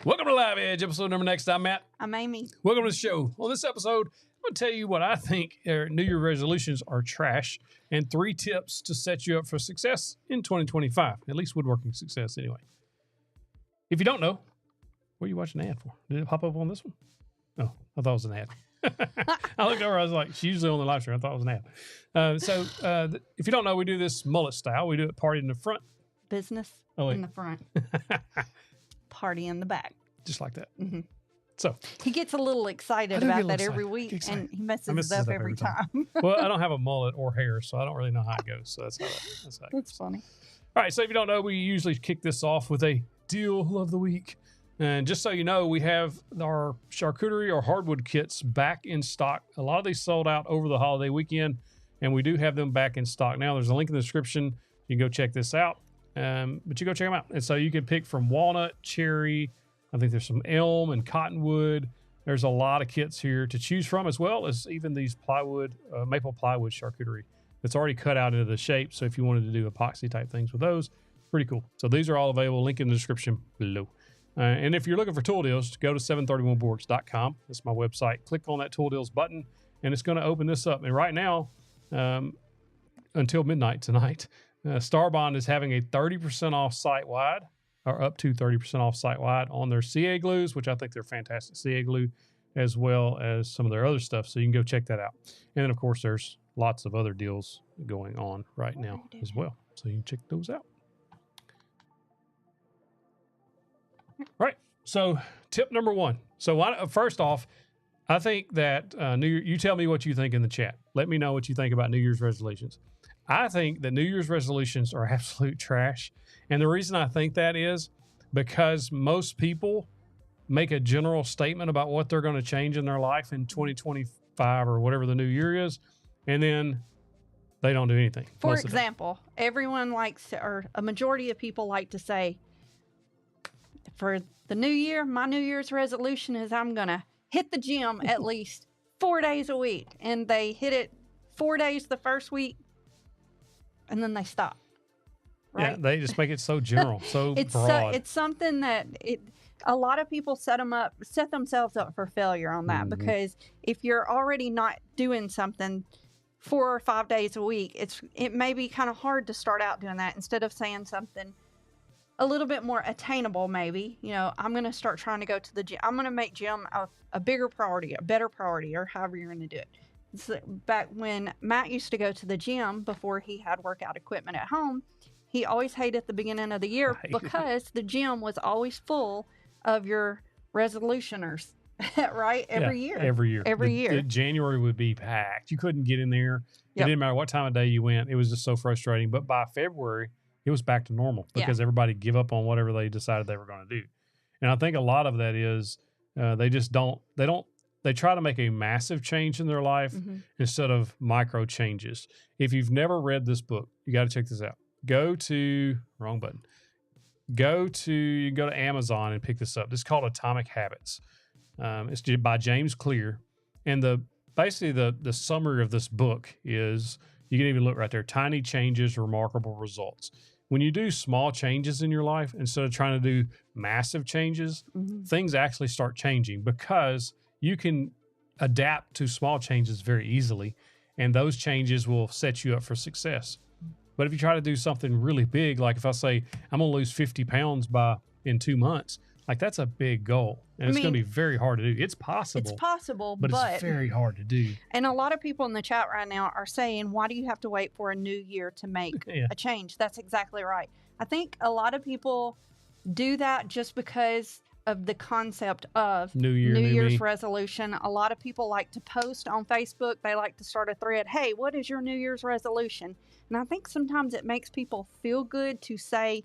Welcome to Live Edge, episode number next. I'm Matt. I'm Amy. Welcome to the show. On this episode, I'm going to tell you what I think New Year resolutions are trash and 3 tips to set you up for success in 2025, at least woodworking success anyway. If you don't know, what are you watching an ad for? Did it pop up on this one? Oh, I thought it was an ad. I looked over, I was like, she's usually on the live stream. I thought it was an ad. If you don't know, we do this mullet style. We do it party in the front. Business in the front. Party in the back. Just like that. Mm-hmm. So he gets a little excited about that every week, and he messes it up every time. Well, I don't have a mullet or hair, so I don't really know how it goes. So that's how it That's funny. All right, so if you don't know, we usually kick this off with a deal of the week. And just so you know, we have our charcuterie or hardwood kits back in stock. A lot of these sold out over the holiday weekend, and we do have them back in stock now. There's a link in the description. You can go check this out. But you go check them out. And so you can pick from walnut, cherry, I think there's some elm and cottonwood. There's a lot of kits here to choose from, as well as even these plywood, maple plywood charcuterie that's already cut out into the shape. So if you wanted to do epoxy type things with those, pretty cool. So these are all available. Link in the description below. And if you're looking for tool deals, go to 731boards.com. That's my website. Click on that tool deals button, and it's going to open this up. And right now, until midnight tonight, Starbond is having a 30% off site-wide, or up to 30% off site-wide on their CA glues, which I think they're fantastic CA glue, as well as some of their other stuff. So you can go check that out. And then, of course, there's lots of other deals going on right now as well. So you can check those out. All right. So tip number 1. So first off, I think that you tell me what you think in the chat. Let me know what you think about New Year's resolutions. I think that New Year's resolutions are absolute trash. And the reason I think that is because most people make a general statement about what they're going to change in their life in 2025 or whatever the new year is, and then they don't do anything. For example, everyone likes, or a majority of people like to say, for the new year, my New Year's resolution is I'm going to hit the gym at least 4 days a week. And they hit it 4 days the first week, and then they stop. Right? Yeah, they just make it so general, so broad. It's something that a lot of people set themselves up for failure on that, because if you're already not doing something 4 or 5 days a week, it may be kind of hard to start out doing that. Instead of saying something a little bit more attainable, maybe, I'm going to start trying to go to the gym. I'm going to make gym a bigger priority, a better priority, or however you're going to do it. So back when Matt used to go to the gym before he had workout equipment at home, he always hated the beginning of the year because the gym was always full of your resolutioners, right? Every year. January would be packed. You couldn't get in there. It didn't matter what time of day you went. It was just so frustrating. But by February, it was back to normal because everybody give up on whatever they decided they were going to do. And I think a lot of that is they try to make a massive change in their life instead of micro changes. If you've never read this book, you got to check this out. Go to Amazon and pick this up. This is called Atomic Habits. It's by James Clear. And basically the summary of this book is, you can even look right there, tiny changes, remarkable results. When you do small changes in your life, instead of trying to do massive changes, things actually start changing because you can adapt to small changes very easily, and those changes will set you up for success. But if you try to do something really big, like if I say, I'm going to lose 50 pounds in 2 months, like that's a big goal. And it's going to be very hard to do. It's possible. It's possible, but it's very hard to do. And a lot of people in the chat right now are saying, why do you have to wait for a new year to make a change? That's exactly right. I think a lot of people do that just because of the concept of New Year's resolution. A lot of people like to post on Facebook. They like to start a thread. Hey, what is your New Year's resolution? And I think sometimes it makes people feel good to say,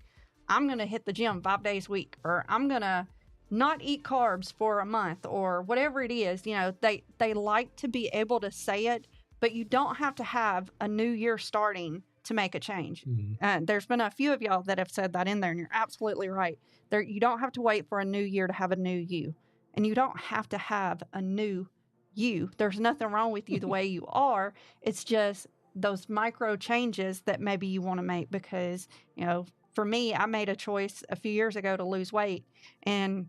I'm going to hit the gym 5 days a week, or I'm going to not eat carbs for a month, or whatever it is. They like to be able to say it, but you don't have to have a new year starting to make a change. There's been a few of y'all that have said that in there, and you're absolutely right. You don't have to wait for a new year to have a new you, and you don't have to have a new you. There's nothing wrong with you the way you are. It's just those micro changes that maybe you want to make, because, for me, I made a choice a few years ago to lose weight, and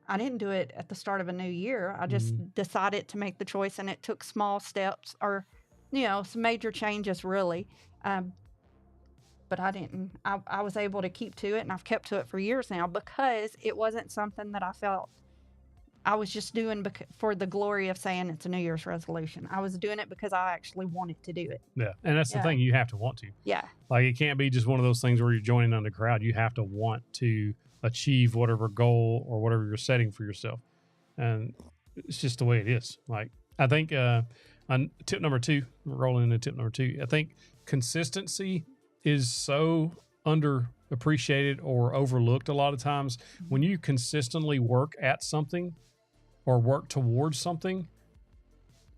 I didn't do it at the start of a new year. I just decided to make the choice, and it took small steps or, some major changes really. But I didn't. I was able to keep to it, and I've kept to it for years now because it wasn't something that I felt I was just doing for the glory of saying it's a New Year's resolution. I was doing it because I actually wanted to do it. Yeah. And that's the thing. You have to want to. Yeah. Like, it can't be just one of those things where you're joining on the crowd. You have to want to achieve whatever goal or whatever you're setting for yourself. And it's just the way it is. Like, I think on tip number 2, rolling into tip number 2, I think consistency is so underappreciated or overlooked a lot of times. When you consistently work at something or work towards something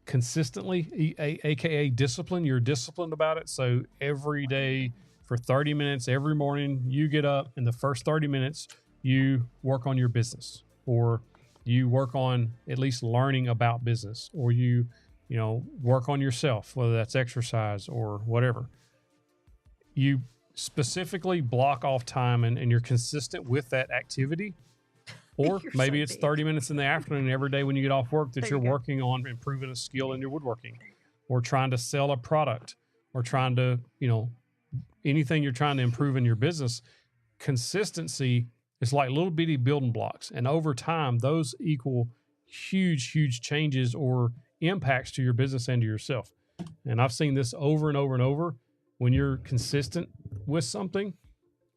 consistently, aka discipline, you're disciplined about it. So every day for 30 minutes, every morning you get up and the first 30 minutes you work on your business, or you work on at least learning about business, or you work on yourself, whether that's exercise or whatever. You specifically block off time and you're consistent with that activity. Or maybe it's 30 minutes in the afternoon every day when you get off work that you're working on improving a skill in your woodworking, or trying to sell a product, or trying to, anything you're trying to improve in your business. Consistency is like little bitty building blocks. And over time, those equal huge, huge changes or impacts to your business and to yourself. And I've seen this over and over and over. When you're consistent with something,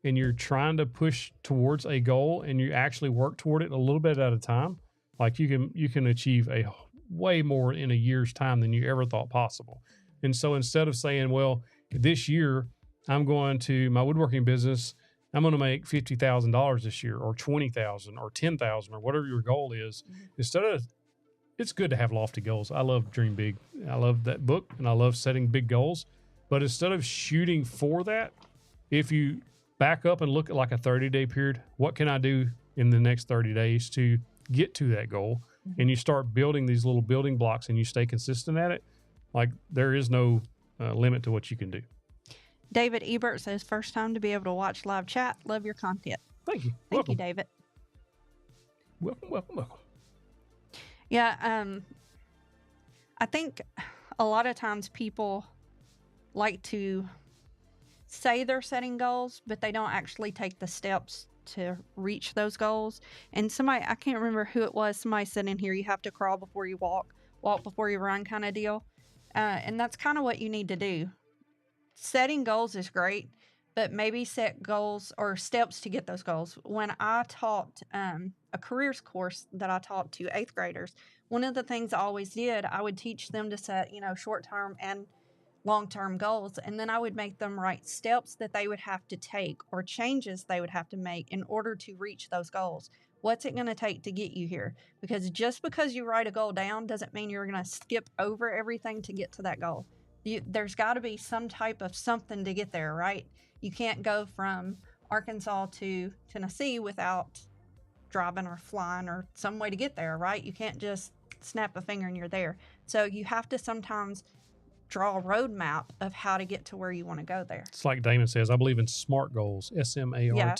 and you're trying to push towards a goal and you actually work toward it a little bit at a time, like you can achieve a way more in a year's time than you ever thought possible. And so instead of saying, well, this year I'm going to my woodworking business, I'm going to make $50,000 this year, or $20,000 or $10,000 or whatever your goal is. Instead of, it's good to have lofty goals. I love Dream Big. I love that book and I love setting big goals. But instead of shooting for that, if you back up and look at like a 30-day period, what can I do in the next 30 days to get to that goal? And you start building these little building blocks and you stay consistent at it. Like, there is no limit to what you can do. David Ebert says, first time to be able to watch live chat. Love your content. Thank you. Thank you, David. Welcome. Yeah. I think a lot of times people like to say they're setting goals, but they don't actually take the steps to reach those goals. And somebody, I can't remember who it was, somebody said in here, you have to crawl before you walk before you run kind of deal. And that's kind of what you need to do. Setting goals is great, but maybe set goals or steps to get those goals. When I taught a careers course that I taught to 8th graders, one of the things I always did, I would teach them to set, short-term and long-term goals, and then I would make them write steps that they would have to take or changes they would have to make in order to reach those goals. What's it going to take to get you here? Because just because you write a goal down doesn't mean you're going to skip over everything to get to that goal. There's got to be some type of something to get there, right? You can't go from Arkansas to Tennessee without driving or flying or some way to get there, right? You can't just snap a finger and you're there. So you have to sometimes draw a roadmap of how to get to where you want to go there. It's like Damon says, I believe in SMART goals, SMART. Yeah.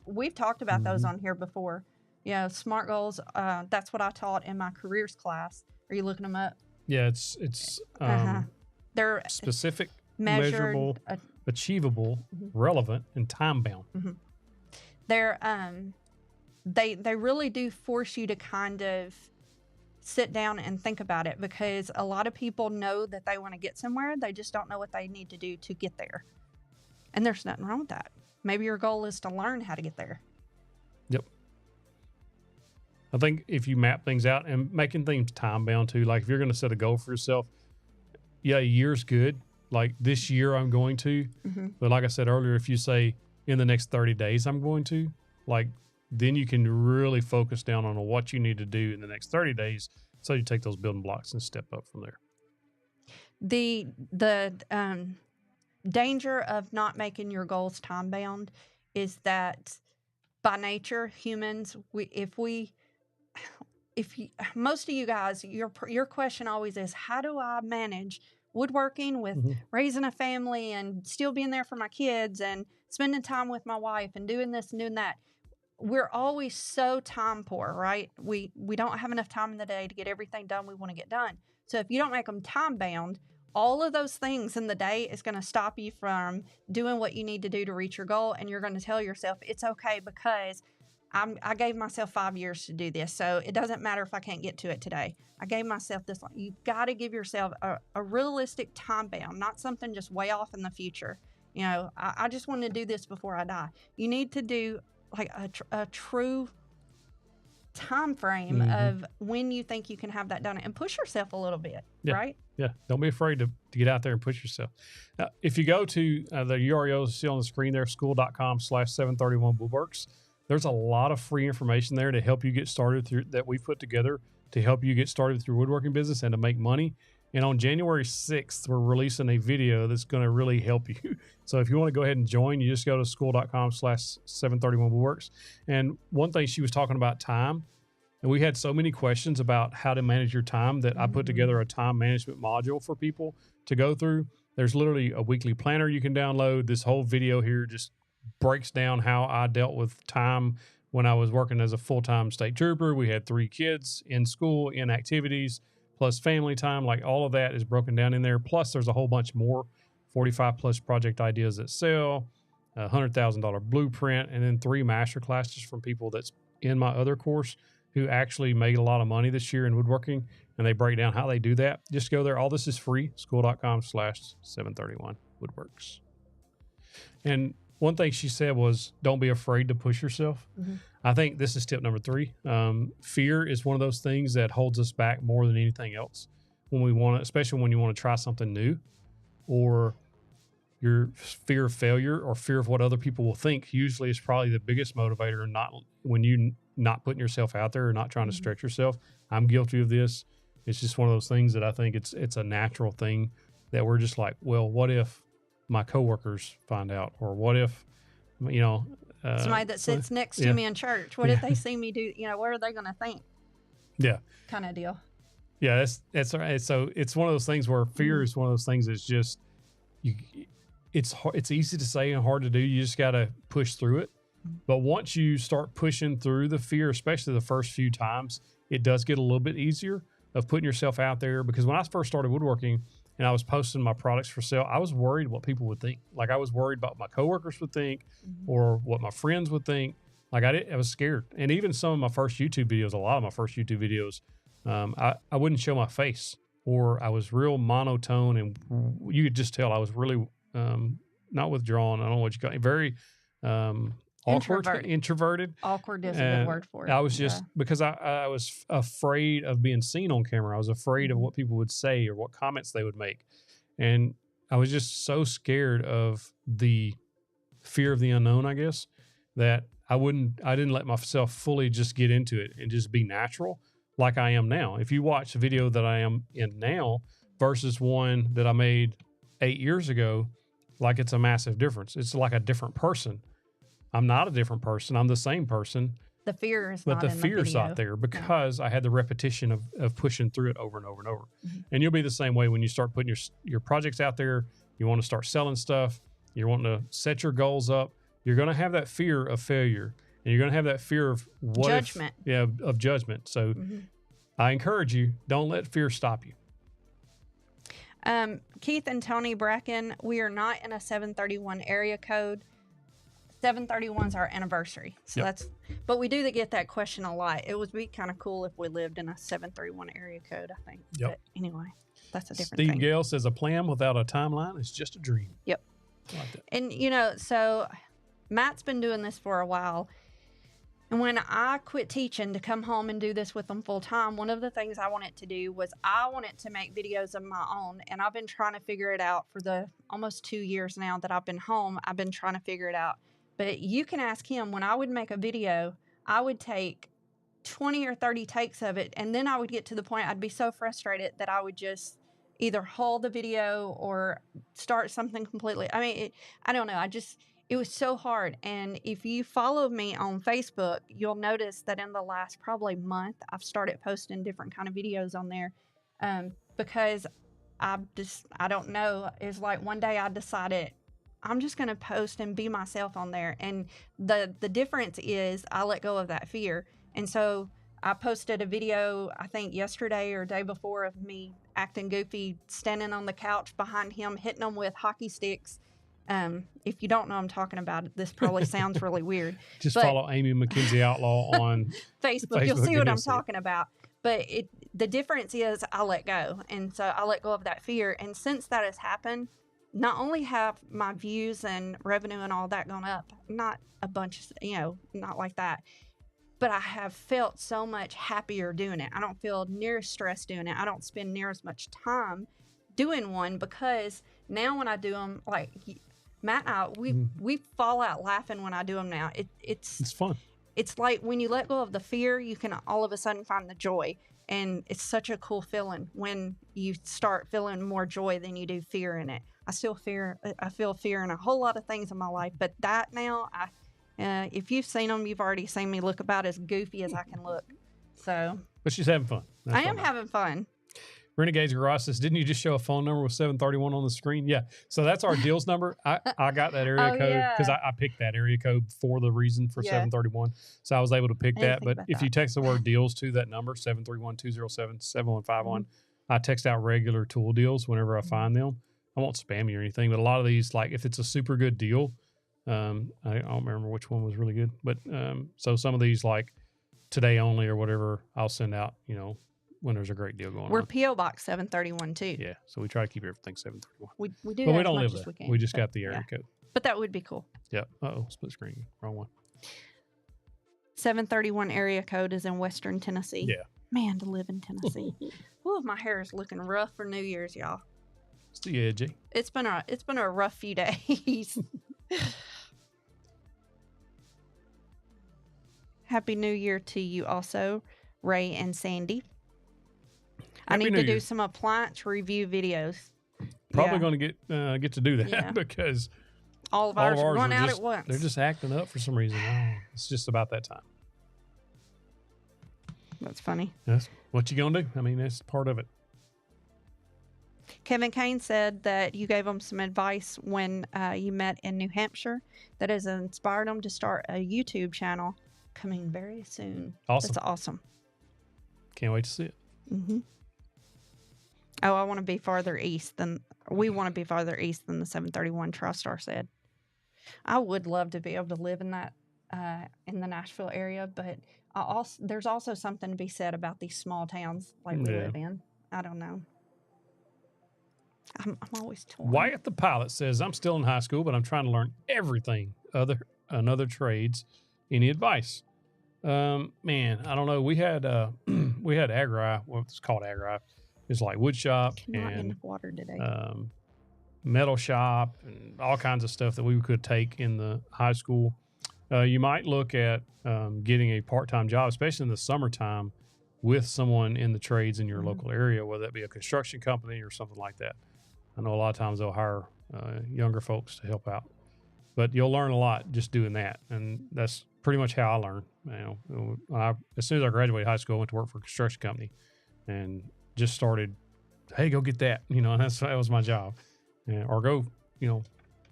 We've talked about those on here before. Yeah, SMART goals. That's what I taught in my careers class. Are you looking them up? Yeah, it's they're specific, measured, measurable, achievable, relevant, and time bound. They're they really do force you to kind of sit down and think about it, because a lot of people know that they want to get somewhere. They just don't know what they need to do to get there. And there's nothing wrong with that. Maybe your goal is to learn how to get there. Yep. I think if you map things out and making things time bound too, like if you're going to set a goal for yourself, yeah, a year's good. Like this year I'm going to, but like I said earlier, if you say in the next 30 days I'm going to, like, then you can really focus down on what you need to do in the next 30 days. So you take those building blocks and step up from there. The danger of not making your goals time bound is that by nature, humans, most of you guys, your question always is, how do I manage woodworking with raising a family and still being there for my kids and spending time with my wife and doing this and doing that? we're always so time poor, right? We don't have enough time in the day to get everything done we want to get done. So if you don't make them time bound, all of those things in the day is going to stop you from doing what you need to do to reach your goal. And you're going to tell yourself it's okay because I gave myself 5 years to do this. So it doesn't matter if I can't get to it today. I gave myself this long. You've got to give yourself a realistic time bound, not something just way off in the future. You know, I just want to do this before I die. You need to do like a true time frame of when you think you can have that done and push yourself a little bit, right? Yeah. Don't be afraid to get out there and push yourself. If you go to the URL you see on the screen there, school.com/731woodworks, there's a lot of free information there to help you get started through that we've put together to help you get started with your woodworking business and to make money. And on January 6th, we're releasing a video that's going to really help you. So if you want to go ahead and join, you just go to school.com/731woodworks. And one thing she was talking about time, and we had so many questions about how to manage your time that I put together a time management module for people to go through. There's literally a weekly planner you can download. This whole video here just breaks down how I dealt with time when I was working as a full-time state trooper. We had 3 kids in school, in activities, plus family time. Like all of that is broken down in there. Plus there's a whole bunch more, 45 plus project ideas that sell, a $100,000 blueprint, and then 3 master classes from people that's in my other course who actually made a lot of money this year in woodworking, and they break down how they do that. Just go there. All this is free, school.com/731woodworks. And one thing she said was, don't be afraid to push yourself. I think this is tip number 3. Fear is one of those things that holds us back more than anything else when we want to, especially when you want to try something new, or your fear of failure or fear of what other people will think usually is probably the biggest motivator. Not when you not putting yourself out there or not trying to stretch yourself. I'm guilty of this. It's just one of those things that I think it's a natural thing that we're just like, well, what if my coworkers find out, or what if, somebody that sits next to me in church, what if they see me do, what are they going to think? Yeah. Kind of deal. Yeah. That's right. So it's one of those things where fear is one of those things that's just, it's easy to say and hard to do. You just got to push through it. But once you start pushing through the fear, especially the first few times, it does get a little bit easier of putting yourself out there. Because when I first started woodworking, and I was posting my products for sale, I was worried what people would think. Like I was worried about what my coworkers would think or what my friends would think. Like I was scared. And even some of my first YouTube videos, a lot of my first YouTube videos, I wouldn't show my face, or I was real monotone, and you could just tell I was really not withdrawn. I don't know what you call it. Very introverted. Awkward is a good word for it. I was just because I was afraid of being seen on camera. I was afraid of what people would say or what comments they would make. And I was just so scared of the fear of the unknown, I guess, that I didn't let myself fully just get into it and just be natural like I am now. If you watch the video that I am in now versus one that I made 8 years ago, like it's a massive difference. It's like a different person. I'm not a different person. I'm the same person. The fear is but not the in fear's the video. not there because I had the repetition of pushing through it over and over and over. And you'll be the same way when you start putting your projects out there. You want to start selling stuff. You're wanting to set your goals up. You're going to have that fear of failure, and you're going to have that fear of judgment. Of judgment. So I encourage you, don't let fear stop you. Keith and Tony Bracken, we are not in a 731 area code. 731 is our anniversary. So but we do get that question a lot. It would be kind of cool if we lived in a 731 area code, I think. But anyway, that's a different thing. Steve Gale says a plan without a timeline is just a dream. Yep. I like that. And, so Matt's been doing this for a while. And when I quit teaching to come home and do this with them full time, one of the things I wanted to do was I wanted to make videos of my own. And I've been trying to figure it out for the almost 2 years now that I've been home. I've been trying to figure it out. But you can ask him, when I would make a video, I would take 20 or 30 takes of it. And then I would get to the point I'd be so frustrated that I would just either hold the video or start something completely. I mean, I don't know. It was so hard. And if you follow me on Facebook, you'll notice that in the last probably month, I've started posting different kind of videos on there because I don't know. It's like one day I decided I'm just going to post and be myself on there. And the difference is I let go of that fear. And so I posted a video, I think yesterday or day before, of me acting goofy, standing on the couch behind him, hitting him with hockey sticks. If you don't know I'm talking about, this probably sounds really weird. Just follow Amy McKenzie Outlaw on Facebook. You'll see what I'm talking about. But the difference is I let go. And so I let go of that fear. And since that has happened, not only have my views and revenue and all that gone up, not a bunch, not like that, but I have felt so much happier doing it. I don't feel near as stressed doing it. I don't spend near as much time doing one, because now when I do them, like Matt and I, we fall out laughing when I do them now. It's fun. It's like when you let go of the fear, you can all of a sudden find the joy. And it's such a cool feeling when you start feeling more joy than you do fear in it. I feel fear in a whole lot of things in my life, but that now, if you've seen them, you've already seen me look about as goofy as I can look. So, but she's having fun. I am having fun. Renegade's Garage says, didn't you just show a phone number with 731 on the screen? Yeah. So that's our deals number. I got that area code because I picked that area code for the reason for 731. So I was able to pick that. But if you text the word deals to that number, 731-207-7151, I text out regular tool deals whenever I find them. I won't spam you or anything, but a lot of these, like if it's a super good deal, I don't remember which one was really good. But so some of these, like today only or whatever, I'll send out, when there's a great deal going on. We're P.O. Box 731 too. Yeah, so we try to keep everything 731. We do, but that we don't as live much there. As We just got the area code. But that would be cool. Yep. Split screen. Wrong one. 731 area code is in Western Tennessee. Yeah. Man, to live in Tennessee. Ooh, my hair is looking rough for New Year's, y'all. It's the edgy. It's been a rough few days. Happy New Year to you also, Ray and Sandy. I need to do some appliance review videos. Probably going to get to do that because all of ours run out at once. They're just acting up for some reason. It's just about that time. That's funny. That's what you gonna do. I mean, that's part of it. Kevin Kane said that you gave him some advice when you met in New Hampshire that has inspired him to start a YouTube channel coming very soon. Awesome. That's awesome. Can't wait to see it. Mm-hmm. Oh, I want to be farther east than we want to be farther east than the 731. TriStar said. I would love to be able to live in that in the Nashville area, but there's also something to be said about these small towns like we live in. I don't know. I'm always torn. Wyatt the Pilot says, I'm still in high school, but I'm trying to learn everything other trades. Any advice? Man, I don't know. We had Agri, what's called Agri. It's like wood shop and water today. Metal shop and all kinds of stuff that we could take in the high school. You might look at getting a part-time job, especially in the summertime, with someone in the trades in your local area, whether that be a construction company or something like that. I know a lot of times they'll hire younger folks to help out, but you'll learn a lot just doing that. And that's pretty much how I learned. As soon as I graduated high school, I went to work for a construction company and just started, hey, go get that. That was my job. Or go,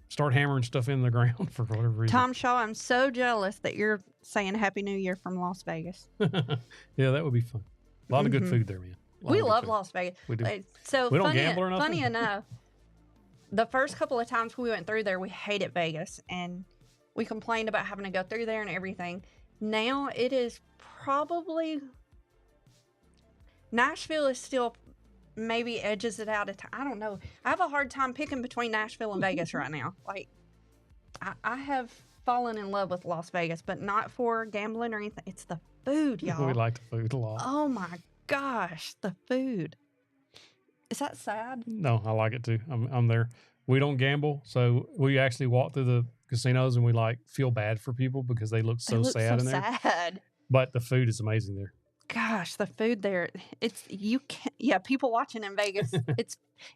start hammering stuff in the ground for whatever reason. Tom Shaw, I'm so jealous that you're saying Happy New Year from Las Vegas. Yeah, that would be fun. A lot of good food there, man. We love Las Vegas. We do. So we don't gamble or nothing? Funny enough, the first couple of times we went through there, we hated Vegas, and we complained about having to go through there and everything. Now it is probably... Nashville is still maybe edges it out. I don't know. I have a hard time picking between Nashville and Vegas right now. Like, I have fallen in love with Las Vegas, but not for gambling or anything. It's the food, y'all. We like the food a lot. Oh my gosh, the food. Is that sad? No, I like it too. I'm there. We don't gamble, so we actually walk through the casinos and we feel bad for people because they look so sad in there. Sad. But the food is amazing there. Gosh, the food there, people watching in Vegas,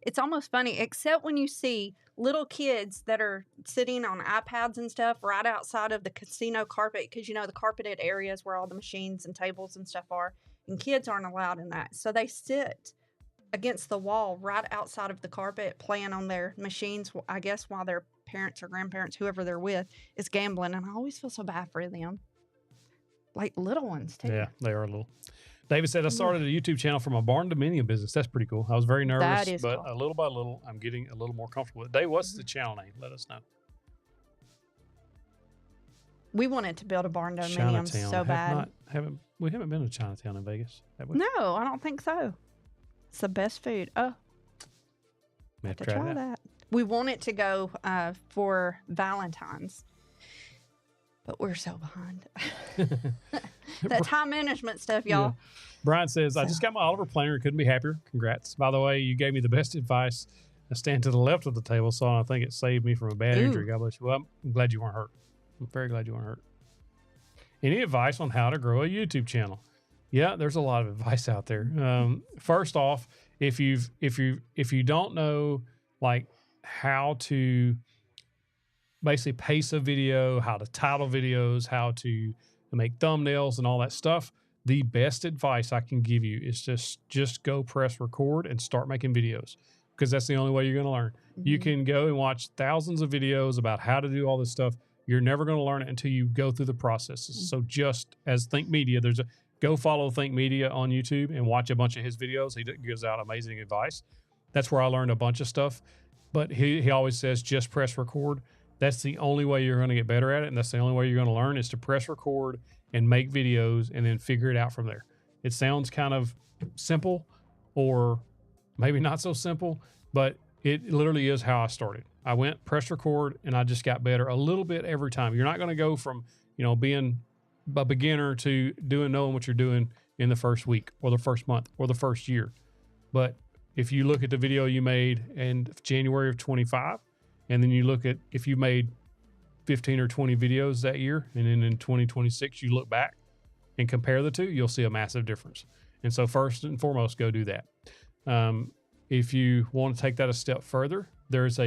it's almost funny, except when you see little kids that are sitting on iPads and stuff right outside of the casino carpet, because the carpeted areas where all the machines and tables and stuff are, and kids aren't allowed in that. So they sit against the wall right outside of the carpet playing on their machines, I guess, while they're parents or grandparents, whoever they're with, is gambling, and I always feel so bad for them. Like little ones too. Yeah, they are little. David said, I started a YouTube channel for my barn dominium business. That's pretty cool. I was very nervous, but cool. Little by little, I'm getting a little more comfortable with it. Dave, what's the channel name? Let us know. We wanted to build a barn dominium so bad. We haven't been to Chinatown in Vegas, have we? No, I don't think so. It's the best food. Oh, we have to try that. We wanted to go for Valentine's, but we're so behind. That time management stuff, y'all. Yeah. Brian says, I just got my Oliver planer and couldn't be happier. Congrats. By the way, you gave me the best advice. I stand to the left of the table, so I think it saved me from a bad injury. God bless you. Well, I'm glad you weren't hurt. I'm very glad you weren't hurt. Any advice on how to grow a YouTube channel? Yeah, there's a lot of advice out there. First off, if you don't know like how to basically pace a video, how to title videos, how to make thumbnails and all that stuff, the best advice I can give you is just go press record and start making videos, because that's the only way you're going to learn. Mm-hmm. You can go and watch thousands of videos about how to do all this stuff. You're never going to learn it until you go through the processes. Mm-hmm. So just as Think Media, go follow Think Media on YouTube and watch a bunch of his videos. He gives out amazing advice. That's where I learned a bunch of stuff. But he always says, just press record. That's the only way you're going to get better at it, and that's the only way you're going to learn is to press record and make videos and then figure it out from there. It sounds kind of simple or maybe not so simple, but it literally is how I started. I went, press record, and I just got better a little bit every time. You're not going to go from, being a beginner to knowing what you're doing in the first week or the first month or the first year. But if you look at the video you made in January of 25, and then you look at if you made 15 or 20 videos that year, and then in 2026 you look back and compare the two, you'll see a massive difference. And so first and foremost, go do that. If you want to take that a step further, there's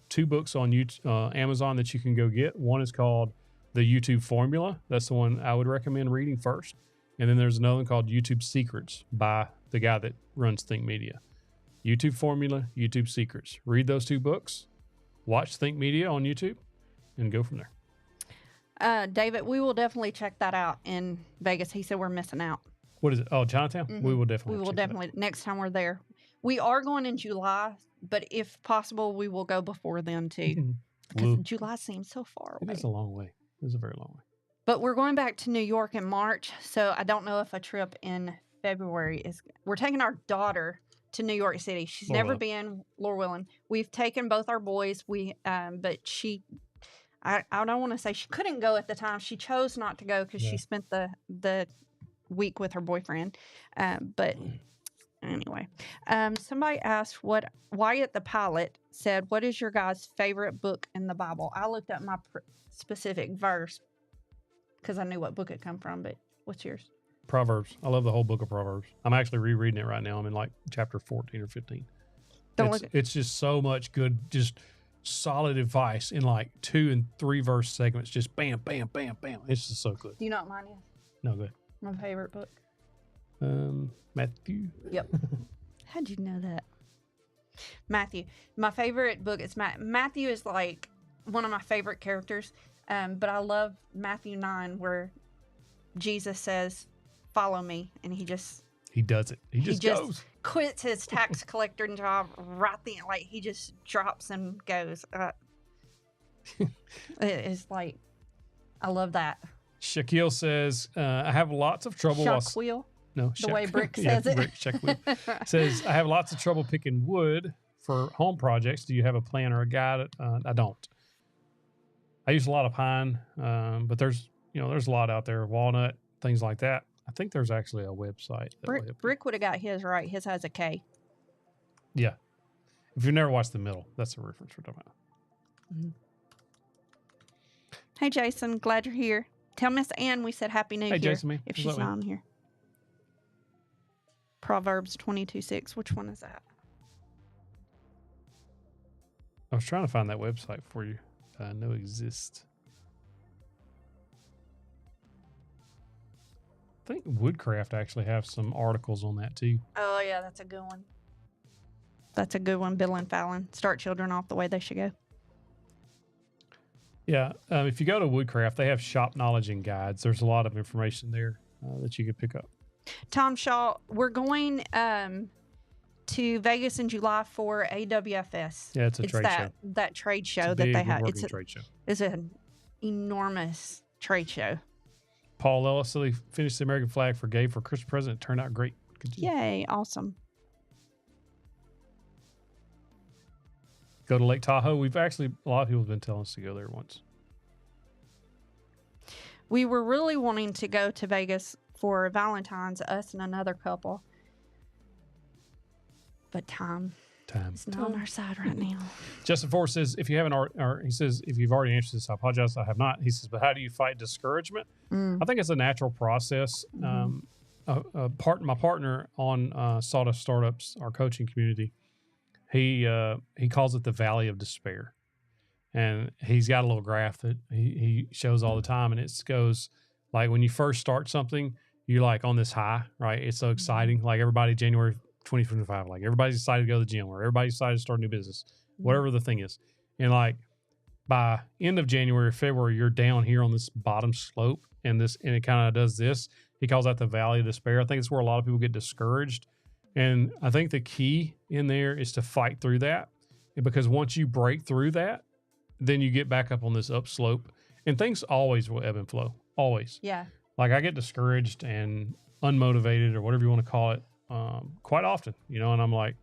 two books on Amazon that you can go get. One is called The YouTube Formula. That's the one I would recommend reading first. And then there's another one called YouTube Secrets by the guy that runs Think Media. YouTube Formula, YouTube Secrets. Read those two books. Watch Think Media on YouTube and go from there. David, we will definitely check that out in Vegas. He said we're missing out. What is it? Oh, Chinatown? Mm-hmm. We will definitely. We will definitely next time we're there. We are going in July, but if possible, we will go before then too. Because July seems so far away. It is a long way. It is a very long way. But we're going back to New York in March, so I don't know if a trip in February is. We're taking our daughter to New York City. She's never been, Lord willing. We've taken both our boys. But she, I don't want to say she couldn't go at the time. She chose not to go because she spent the week with her boyfriend. But anyway, somebody asked what Wyatt the Pilot said, what is your guys' favorite book in the Bible? I looked up my specific verse because I knew what book it come from, but what's yours? Proverbs. I love the whole book of Proverbs. I'm actually rereading it right now. I'm in like chapter 14 or 15. It's just so much good, just solid advice in like 2 and 3 verse segments. Just bam, bam, bam, bam. It's just so good. Do you know what mine is? No, good. My favorite book. Matthew. Yep. How'd you know that? Matthew. My favorite book is Matthew is like one of my favorite characters. But I love Matthew 9 where Jesus says, follow me, and he does it. He just goes. Quits his tax collector job right then. Like he just drops and goes. It is like, I love that. Shaquille says, I have lots of trouble. Shaquille? No, the way Brick says it. Brick, Shaquille says, I have lots of trouble picking wood for home projects. Do you have a plan or a guide? I don't. I use a lot of pine, but there's a lot out there, walnut, things like that. I think there's actually a website. Brick would have got his right. His has a K. Yeah. If you've never watched The Middle, that's the reference we're talking about. Mm-hmm. Hey, Jason. Glad you're here. Tell Miss Ann we said Happy New Year. Hey, Jason. If she's not on here. Proverbs 22:6. Which one is that? I was trying to find that website for you. I know exists. I think Woodcraft actually have some articles on that too. Oh yeah, that's a good one. That's a good one. Bill and Fallon. Start children off the way they should go. Yeah. If you go to Woodcraft, they have shop knowledge and guides. There's a lot of information there that you can pick up. Tom Shaw, we're going to Vegas in July for AWFS. Yeah, it's a trade show. That trade show it's that they have. It's a trade show. It's an enormous trade show. Paul Ellis, so they finished the American flag for Gabe for Christmas present. It turned out great. Continue. Yay, awesome. Go to Lake Tahoe. A lot of people have been telling us to go there once. We were really wanting to go to Vegas for Valentine's, us and another couple. But time is not on our side right now. Justin Ford says, if you haven't, or he says, if you've already answered this, I apologize, I have not. He says, but how do you fight discouragement? I think it's a natural process. My partner on Sawdust Startups, our coaching community, he calls it the Valley of Despair. And he's got a little graph that he shows all the time. And it goes like when you first start something, you're like on this high, right? It's so exciting. Like everybody, January 2025, like everybody's excited to go to the gym or everybody's excited to start a new business, whatever the thing is. And like by end of January, February, you're down here on this bottom slope and it kind of does this. He calls that the Valley of Despair. I think it's where a lot of people get discouraged. And I think the key in there is to fight through that, because once you break through that, then you get back up on this upslope, and things always will ebb and flow. Always. Yeah. Like I get discouraged and unmotivated or whatever you want to call it quite often, and I'm like,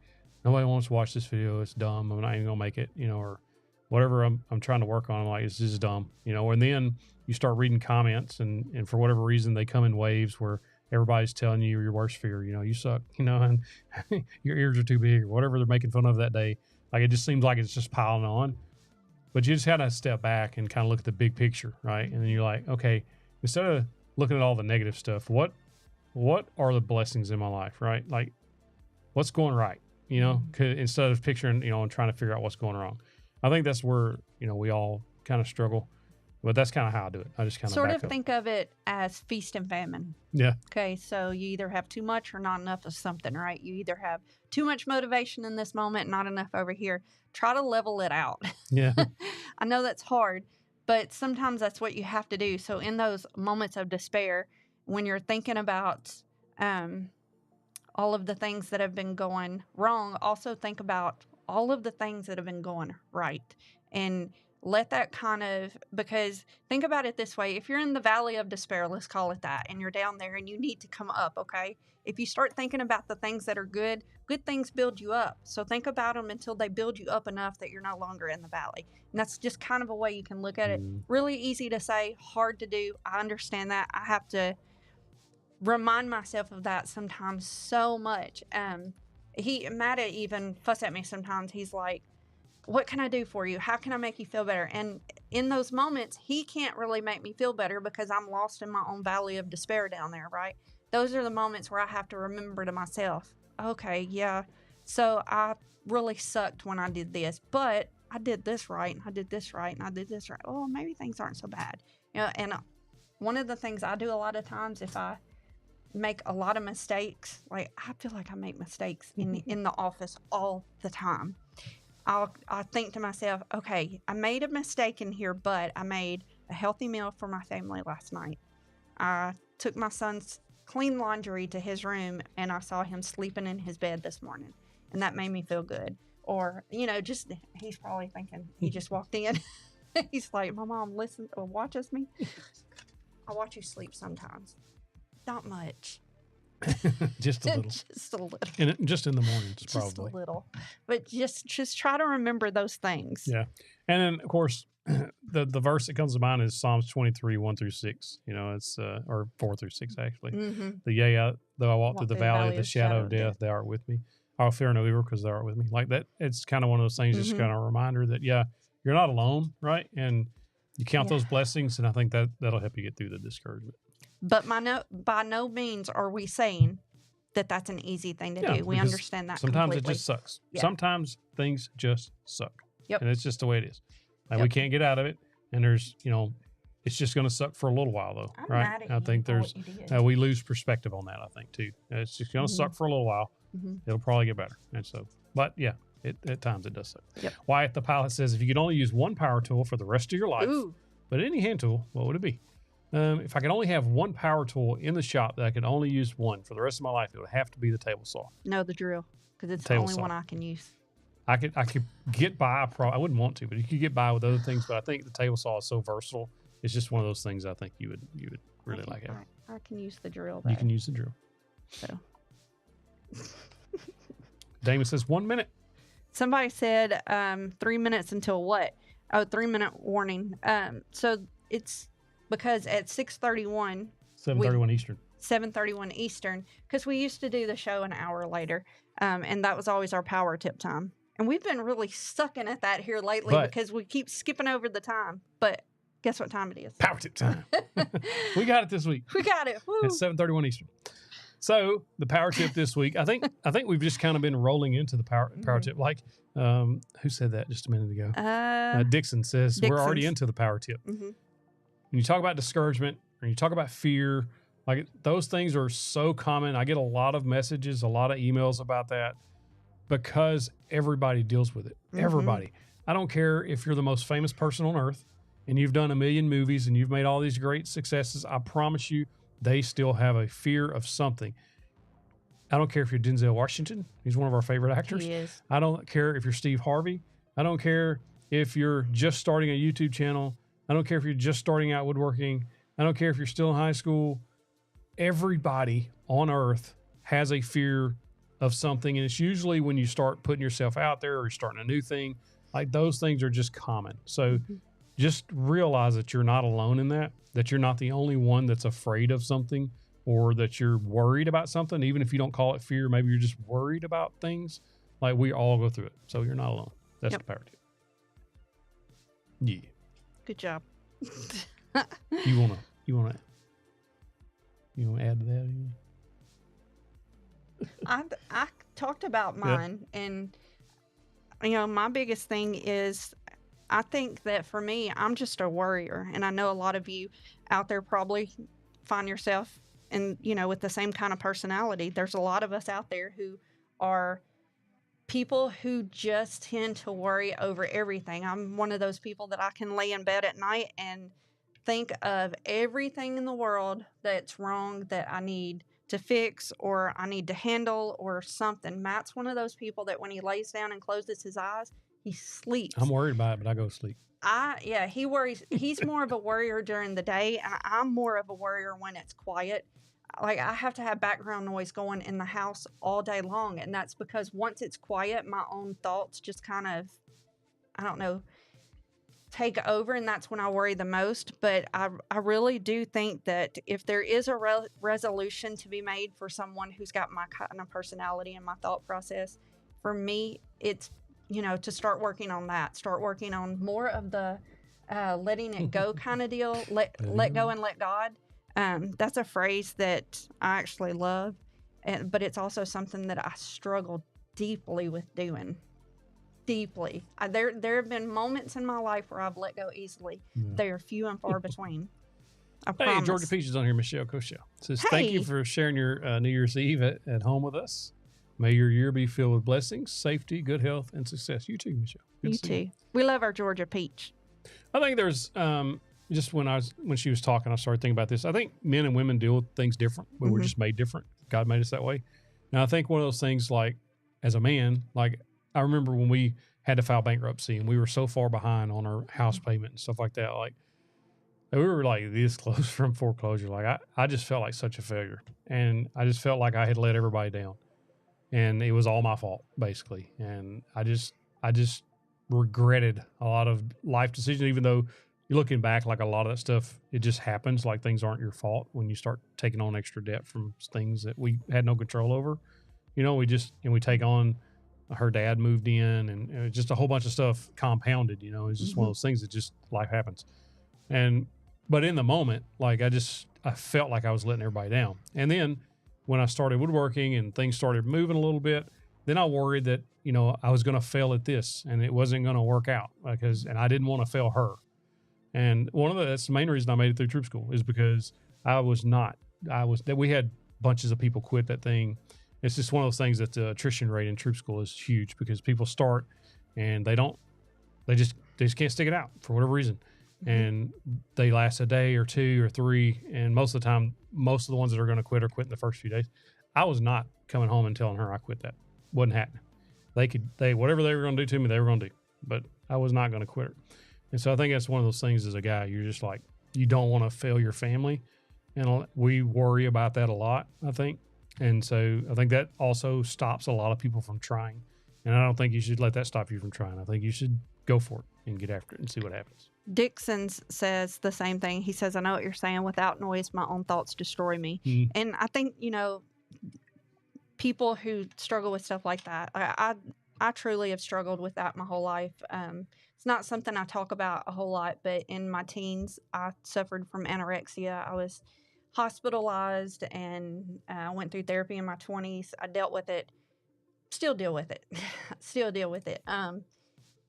nobody wants to watch this video. It's dumb. I'm not even going to make it, or whatever I'm trying to work on. I'm like, it's just dumb, and then you start reading comments and for whatever reason, they come in waves where everybody's telling you your worst fear, you suck, and your ears are too big or whatever they're making fun of that day. Like, it just seems like it's just piling on. But you just had to step back and kind of look at the big picture, right? And then you're like, okay, instead of looking at all the negative stuff, what are the blessings in my life, right? Like, what's going right, instead of picturing, and trying to figure out what's going wrong. I think that's where, we all kind of struggle. But that's kind of how I do it. I just kind of sort of think of it as feast and famine. Yeah. Okay, so you either have too much or not enough of something, right? You either have too much motivation in this moment, not enough over here. Try to level it out. Yeah. I know that's hard, but sometimes that's what you have to do. So in those moments of despair, when you're thinking about all of the things that have been going wrong, also think about all of the things that have been going right. And let that because think about it this way. If you're in the Valley of Despair, let's call it that, and you're down there and you need to come up, okay? If you start thinking about the things that are good things build you up. So think about them until they build you up enough that you're no longer in the valley. And that's just kind of a way you can look at it. Really easy to say, hard to do. I understand that. I have to remind myself of that sometimes so much. Matt even fuss at me sometimes. He's like, what can I do for you? How can I make you feel better? And in those moments, he can't really make me feel better because I'm lost in my own valley of despair down there, right? Those are the moments where I have to remember to myself, okay, yeah, so I really sucked when I did this, but I did this right, and I did this right, and I did this right. Oh, maybe things aren't so bad. And one of the things I do a lot of times, if I make a lot of mistakes, like I feel like I make mistakes in the office all the time. I think to myself, okay, I made a mistake in here, but I made a healthy meal for my family last night. I took my son's clean laundry to his room, and I saw him sleeping in his bed this morning, and that made me feel good. Or, just he's probably thinking, he just walked in. He's like, my mom watches me. I watch you sleep sometimes. Not much. Just a little. Just a little. Just in the mornings, probably. Just a little. But just try to remember those things. Yeah. And then, of course, the verse that comes to mind is Psalms 23, 1-6. It's or 4-6, actually. Mm-hmm. Though I walk through the valley of the shadow of death, thou art with me. I'll fear no evil because thou art with me. Like that, it's kind of one of those things, just kind of a reminder that, you're not alone, right? And you count those blessings, and I think that'll help you get through the discouragement. But by no means are we saying that that's an easy thing to do. We understand that sometimes completely. It just sucks. Yeah. Sometimes things just suck. Yep. And it's just the way it is. Like we can't get out of it. And there's, it's just going to suck for a little while, though. I'm right? mad at I think we lose perspective on that, I think, too. It's just going to suck for a little while. Mm-hmm. It'll probably get better. And so, but yeah, At times it does suck. Yep. Wyatt the Pilot says, if you could only use one power tool for the rest of your life, but any hand tool, what would it be? If I could only have one power tool in the shop that I could only use one for the rest of my life, it would have to be the table saw. No, the drill, because it's the only one I can use. I could get by. I wouldn't want to, but you could get by with other things. But I think the table saw is so versatile. It's just one of those things I think you would really like it. I can use the drill, though. You can use the drill. So. Damon says 1 minute. Somebody said 3 minutes until what? Oh, 3-minute warning. So it's because at 6:31. 7:31 Eastern. 7:31 Eastern, because we used to do the show an hour later, and that was always our power tip time. And we've been really sucking at that here lately because we keep skipping over the time. But guess what time it is? Power tip time. We got it this week. We got it. Woo. At 7:31 Eastern. So the power tip this week, I think we've just kind of been rolling into the power tip. Like, who said that just a minute ago? Dixon says we're already into the power tip. Mm-hmm. When you talk about discouragement or you talk about fear, like those things are so common. I get a lot of messages, a lot of emails about that because everybody deals with it. Mm-hmm. Everybody. I don't care if you're the most famous person on earth and you've done 1 million movies and you've made all these great successes. I promise you, they still have a fear of something. I don't care if you're Denzel Washington. He's one of our favorite actors. He is. I don't care if you're Steve Harvey. I don't care if you're just starting a YouTube channel. I don't care if you're just starting out woodworking. I don't care if you're still in high school. Everybody on earth has a fear of something. And it's usually when you start putting yourself out there or you're starting a new thing, like those things are just common. So just realize that you're not alone in that you're not the only one that's afraid of something or that you're worried about something. Even if you don't call it fear, maybe you're just worried about things. Like we all go through it. So you're not alone. That's the power tip. Yeah. Good job. You wanna add to that? I talked about mine, and my biggest thing is I think that for me, I'm just a worrier, and I know a lot of you out there probably find yourself in with the same kind of personality. There's a lot of us out there who are people who just tend to worry over everything. I'm one of those people that I can lay in bed at night and think of everything in the world that's wrong that I need to fix or I need to handle or something. Matt's one of those people that when he lays down and closes his eyes, he sleeps. I'm worried about it, but I go to sleep. He worries. He's more of a worrier during the day, and I'm more of a worrier when it's quiet. Like I have to have background noise going in the house all day long, and that's because once it's quiet, my own thoughts just kind of, I don't know, take over, and that's when I worry the most. But I really do think that if there is a resolution to be made for someone who's got my kind of personality and my thought process, for me, it's to start working on that, start working on more of the letting it go kind of deal, let go and let God. That's a phrase that I actually love, but it's also something that I struggle deeply with doing. Deeply. There have been moments in my life where I've let go easily. Yeah. They are few and far between. I promise. Georgia Peach is on here. Michelle Cochelle says, thank you for sharing your New Year's Eve at home with us. May your year be filled with blessings, safety, good health, and success. You too, Michelle. Good you too. We love our Georgia Peach. I think there's just when she was talking, I started thinking about this. I think men and women deal with things different, but we're just made different. God made us that way. And I think one of those things, like as a man, like I remember when we had to file bankruptcy and we were so far behind on our house payment and stuff like that. Like we were like this close from foreclosure. Like I just felt like such a failure, and I just felt like I had let everybody down. And it was all my fault, basically. And I just regretted a lot of life decisions, even though you're looking back, like a lot of that stuff, it just happens. Like things aren't your fault when you start taking on extra debt from things that we had no control over. We take on, her dad moved in, and just a whole bunch of stuff compounded, it's just one of those things that just life happens. But in the moment, like I felt like I was letting everybody down. And then when I started woodworking and things started moving a little bit, then I worried that, I was going to fail at this and it wasn't going to work out and I didn't want to fail her. And that's the main reason I made it through troop school is because we had bunches of people quit that thing. it's just one of those things that the attrition rate in troop school is huge because people start and they just can't stick it out for whatever reason. Mm-hmm. And they last a day or 2 or 3. And most of the time, most of the ones that are going to quit are quitting the first few days. I was not coming home and telling her I quit that. Wasn't happening. Whatever they were going to do to me, they were going to do. But I was not going to quit her. And so I think that's one of those things as a guy, you're just like, you don't want to fail your family. And we worry about that a lot, I think. And so I think that also stops a lot of people from trying. And I don't think you should let that stop you from trying. I think you should go for it and get after it and see what happens. Dixon says the same thing. He says, I know what you're saying. Without noise, my own thoughts destroy me. Mm-hmm. And I think, people who struggle with stuff like that, I truly have struggled with that my whole life. It's not something I talk about a whole lot, but in my teens, I suffered from anorexia. I was hospitalized and I went through therapy in my 20s. I dealt with it, still deal with it.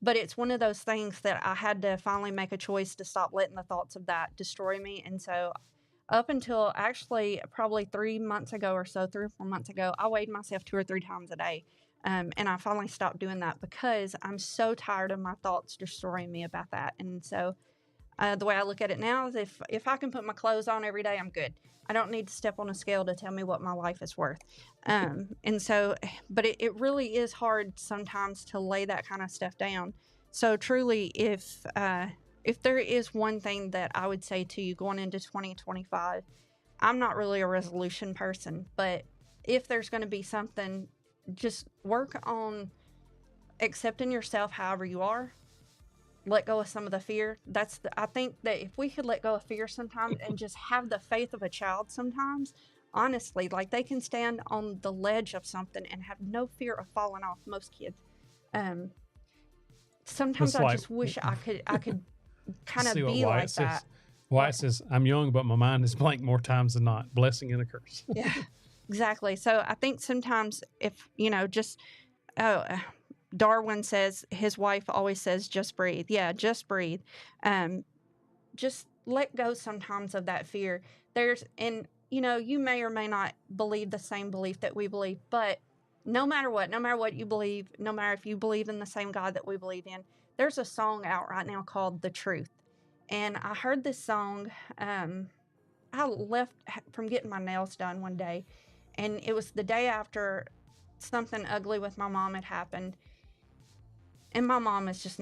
But it's one of those things that I had to finally make a choice to stop letting the thoughts of that destroy me. And so up until actually probably 3 months ago or so, 3 or 4 months ago, I weighed myself 2 or 3 times a day. And I finally stopped doing that because I'm so tired of my thoughts destroying me about that. And so the way I look at it now is if I can put my clothes on every day, I'm good. I don't need to step on a scale to tell me what my life is worth. And so, but it really is hard sometimes to lay that kind of stuff down. So truly, if there is one thing that I would say to you going into 2025, I'm not really a resolution person, but if there's going to be something, just work on accepting yourself however you are. Let go of some of the fear. I think that if we could let go of fear sometimes and just have the faith of a child sometimes, honestly, like they can stand on the ledge of something and have no fear of falling off, most kids. Sometimes I just wish I could kind of be like that. Wyatt says, I'm young, but my mind is blank more times than not. Blessing and a curse. Yeah, exactly. So I think sometimes if, Darwin says his wife always says, just breathe. Yeah, just breathe. Just let go sometimes of that fear. You may or may not believe the same belief that we believe, but no matter what you believe, no matter if you believe in the same God that we believe in, there's a song out right now called The Truth. And I heard this song, I left from getting my nails done one day, and it was the day after something ugly with my mom had happened. And my mom is just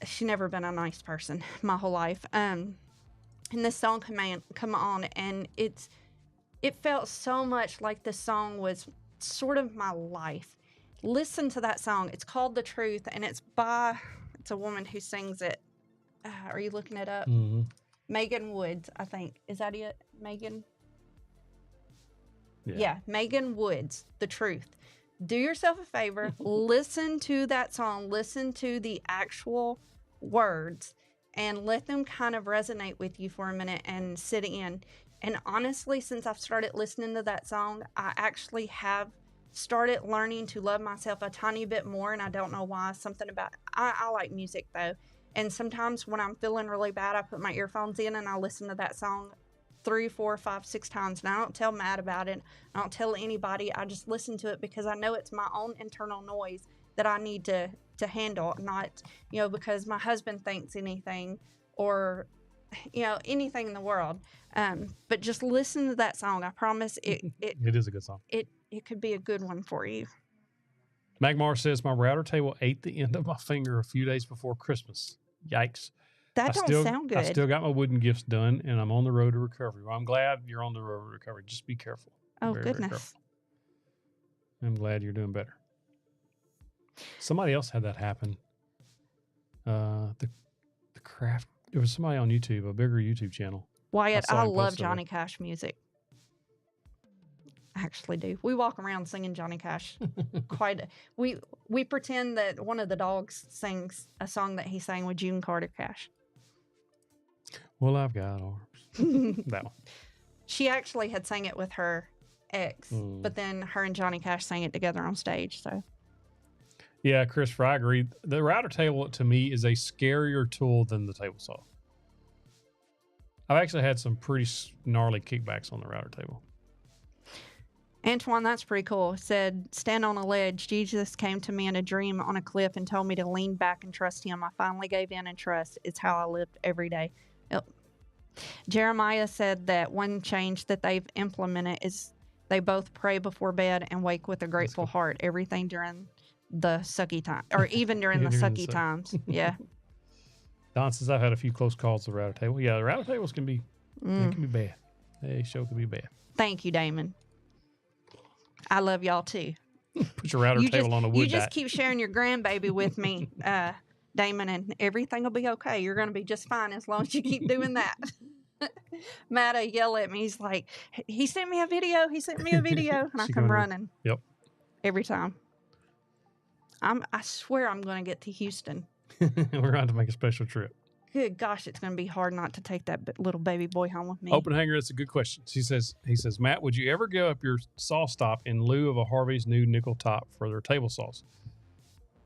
she's never been a nice person my whole life. And this song come on, and it felt so much like the song was sort of my life. Listen to that song. It's called The Truth, and it's a woman who sings it. Are you looking it up? Mm-hmm. Megan Woods, I think. Is that it? Megan? Yeah, Megan Woods, The Truth. Do yourself a favor, listen to that song, listen to the actual words, and let them kind of resonate with you for a minute and sit in. And honestly, since I've started listening to that song, I actually have started learning to love myself a tiny bit more, and I don't know why. I like music, though. And sometimes when I'm feeling really bad, I put my earphones in and I listen to that song 3, 4, 5, 6 times, and I don't tell Matt about it. I don't tell anybody. I just listen to it because I know it's my own internal noise that I need to handle, not because my husband thinks anything or anything in the world. But just listen to that song. I promise it is a good song. It could be a good one for you. Magmar says my router table ate the end of my finger a few days before Christmas. Yikes. That don't sound good. I still got my wooden gifts done, and I'm on the road to recovery. Well, I'm glad you're on the road to recovery. Just be careful. Oh, very, goodness. Very careful. I'm glad you're doing better. Somebody else had that happen. The craft. There was somebody on YouTube, a bigger YouTube channel. Wyatt, I love Johnny Cash music. I actually do. We walk around singing Johnny Cash. We pretend that one of the dogs sings a song that he sang with June Carter Cash. Well, I've got arms. That one. She actually had sang it with her ex, but then her and Johnny Cash sang it together on stage. So, yeah, Christopher, I agree. The router table to me is a scarier tool than the table saw. I've actually had some pretty gnarly kickbacks on the router table. Antoine, that's pretty cool. Said, stand on a ledge. Jesus came to me in a dream on a cliff and told me to lean back and trust him. I finally gave in and trust. It's how I lived every day. Yep. Jeremiah said that one change that they've implemented is they both pray before bed and wake with a grateful heart. Everything during the sucky time, or even during the sucky times. Yeah. Don says, I've had a few close calls with the router table. Yeah, the router tables can be, they can be bad. They sure can be bad. Thank you, Damon. I love y'all too. Put your router table on a wood. You just keep sharing your grandbaby with me, Damon, and everything will be okay. You're going to be just fine as long as you keep doing that. Matta yell at me. He's like, he sent me a video. He sent me a video. And I come running. Yep. Every time. I swear I'm going to get to Houston. We're going to make a special trip. Good gosh, it's going to be hard not to take that little baby boy home with me. Openhanger, that's a good question. He says, Matt, would you ever give up your SawStop in lieu of a Harvey's new nickel top for their table saws?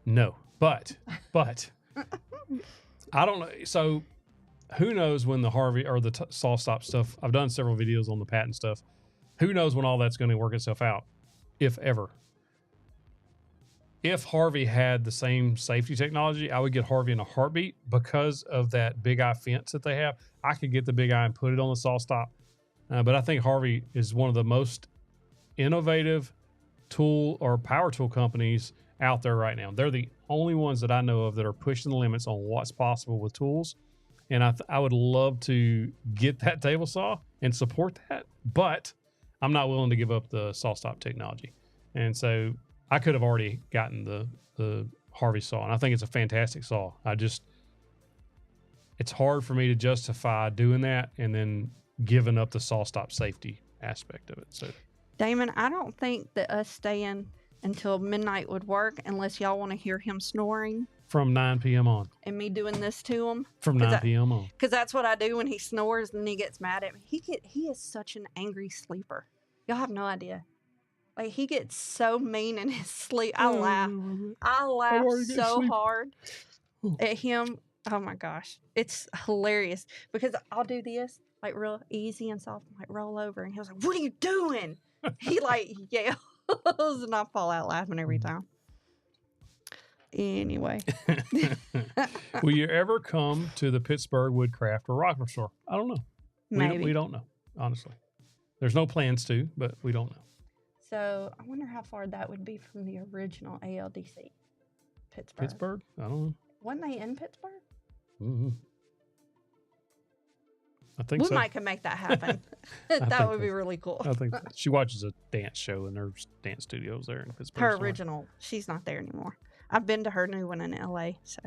No, but I don't know. So who knows when the Harvey or the SawStop stuff, I've done several videos on the patent stuff. Who knows when all that's going to work itself out, if ever. If Harvey had the same safety technology, I would get Harvey in a heartbeat because of that big eye fence that they have. I could get the big eye and put it on the SawStop. But I think Harvey is one of the most innovative tool or power tool companies out there right now. They're the only ones that I know of that are pushing the limits on what's possible with tools. And I would love to get that table saw and support that, but I'm not willing to give up the SawStop technology. And so I could have already gotten the Harvey saw, and I think it's a fantastic saw. It's hard for me to justify doing that and then giving up the SawStop safety aspect of it. So, Damon, I don't think that us staying until midnight would work unless y'all want to hear him snoring. From 9 p.m. on. And me doing this to him. From 9 p.m. on. Because that's what I do when he snores and he gets mad at me. He is such an angry sleeper. Y'all have no idea. Like, he gets so mean in his sleep. I laugh so hard at him. Oh, my gosh. It's hilarious. Because I'll do this, like, real easy and soft, like, roll over. And he was like, what are you doing? He, like, yells. And I fall out laughing every time. Anyway. Will you ever come to the Pittsburgh Woodcraft or Rockford store? I don't know. Maybe. We don't know, honestly. There's no plans to, but we don't know. So I wonder how far that would be from the original ALDC. Pittsburgh? I don't know. Wasn't they in Pittsburgh? Mm-hmm. I think we might can make that happen. That would be really cool. I think she watches a dance show and there's dance studios there in Pittsburgh. Her original. She's not there anymore. I've been to her new one in LA. So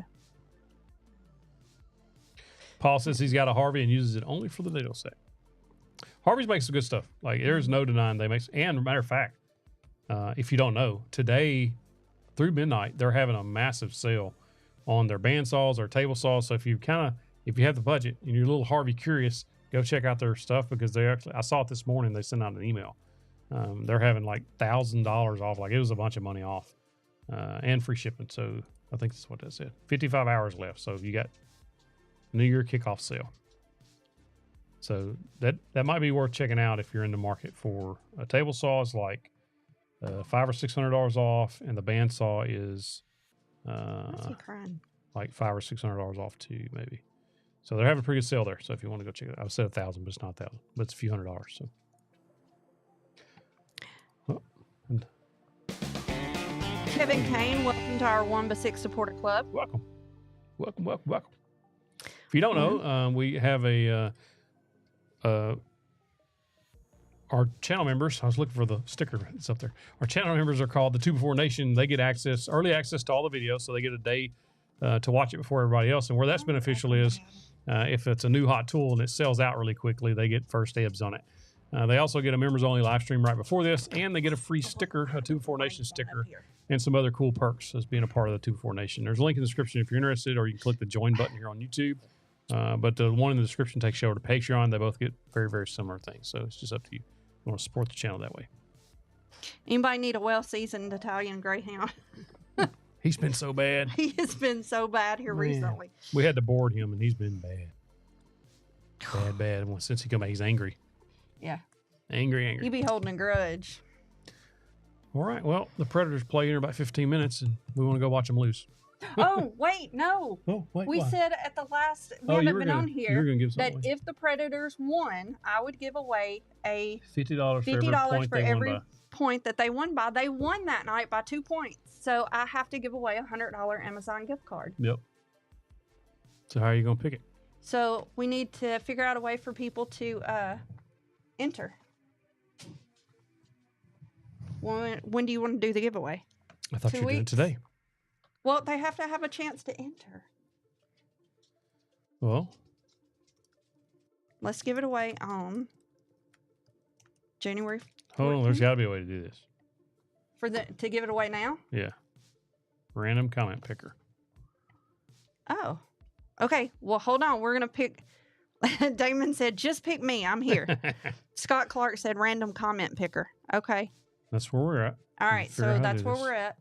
Paul says he's got a Harvey and uses it only for the dado set. Harvey's makes some good stuff. Like, there's no denying they make. And matter of fact, if you don't know, today through midnight they're having a massive sale on their bandsaws or table saws. So if you have the budget and you're a little Harvey curious, go check out their stuff because they actually, I saw it this morning. They sent out an email. They're having like $1,000 off. Like, it was a bunch of money off and free shipping. So I think that's what that said. 55 hours left. So you got New Year kickoff sale. So that might be worth checking out if you're in the market for a table saw. Is like $500 or $600 off, and the bandsaw is like $500 or $600 off too, maybe. So they're having a pretty good sale there. So if you want to go check it out, I said 1,000, but it's not 1,000, but it's a few $100s. So. Kevin Kane, welcome to our 1x6 supporter club. Welcome. If you don't know, we have our channel members. I was looking for the sticker. It's up there. Our channel members are called the 2 Before Nation. They get early access to all the videos, so they get a day to watch it before everybody else. And where that's beneficial is if it's a new hot tool and it sells out really quickly, they get first dibs on it. They also get a members-only live stream right before this, and they get a free sticker, a 2 Before Nation sticker, and some other cool perks as being a part of the 2 Before Nation. There's a link in the description if you're interested, or you can click the join button here on YouTube. But the one in the description takes you over to Patreon. They both get very, very similar things. So it's just up to you. You want to support the channel that way. Anybody need a well-seasoned Italian Greyhound? He's been so bad. He has been so bad here recently. We had to board him, and he's been bad. Bad. Since he come back, he's angry. Yeah. Angry. You be holding a grudge. All right. Well, the Predators play here in about 15 minutes, and we want to go watch them lose. Oh, wait, no. Oh, wait. We why? said at the last, we haven't been on here, that away. if the Predators won, I would give away a $50 for every point that they won by. They won that night by 2 points. So I have to give away a $100 Amazon gift card. Yep. So how are you going to pick it? So we need to figure out a way for people to enter. When do you want to do the giveaway? I thought you were doing it today. Well, they have to have a chance to enter. Well, let's give it away on January 14th. Hold on, there's got to be a way to do this. To give it away now? Yeah. Random comment picker. Oh. Okay. Well, hold on. We're going to pick. Damon said, just pick me. I'm here. Scott Clark said, random comment picker. Okay. That's where we're at. All right. So that's where we're at.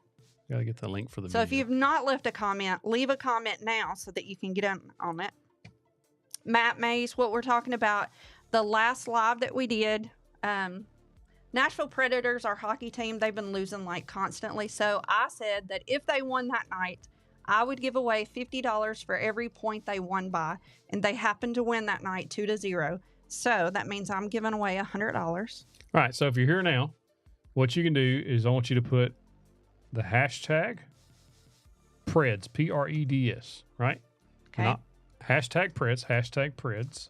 Got to get the link for the So if you've not left a comment, leave a comment now so that you can get on it. Matt Mays, what we're talking about, the last live that we did, Nashville Predators, our hockey team, they've been losing like constantly. So I said that if they won that night, I would give away $50 for every point they won by. And they happened to win that night 2-0. So that means I'm giving away $100. All right. So if you're here now, what you can do is I want you to put the hashtag Preds, Preds, right? Okay. Not hashtag Preds,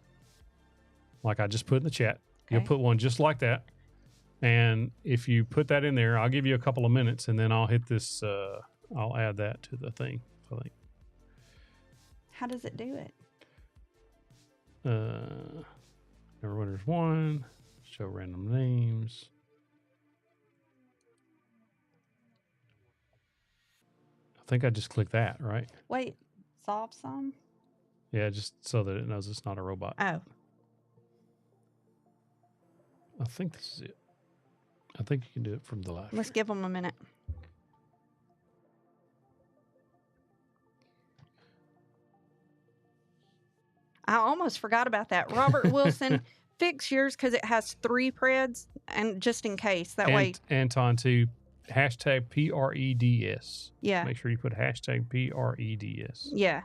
like I just put in the chat. Okay. You'll put one just like that. And if you put that in there, I'll give you a couple of minutes and then I'll hit this, I'll add that to the thing, I think. How does it do it? Never winners won, show random names. I think I just click that, right? Wait, solve some? Yeah, just so that it knows it's not a robot. Oh. I think this is it. I think you can do it from the live. Let's give them a minute. I almost forgot about that. Robert Wilson, fix yours because it has 3 Preds, and just in case. That way. Anton, too. Hashtag Preds. Yeah. Make sure you put hashtag Preds. Yeah.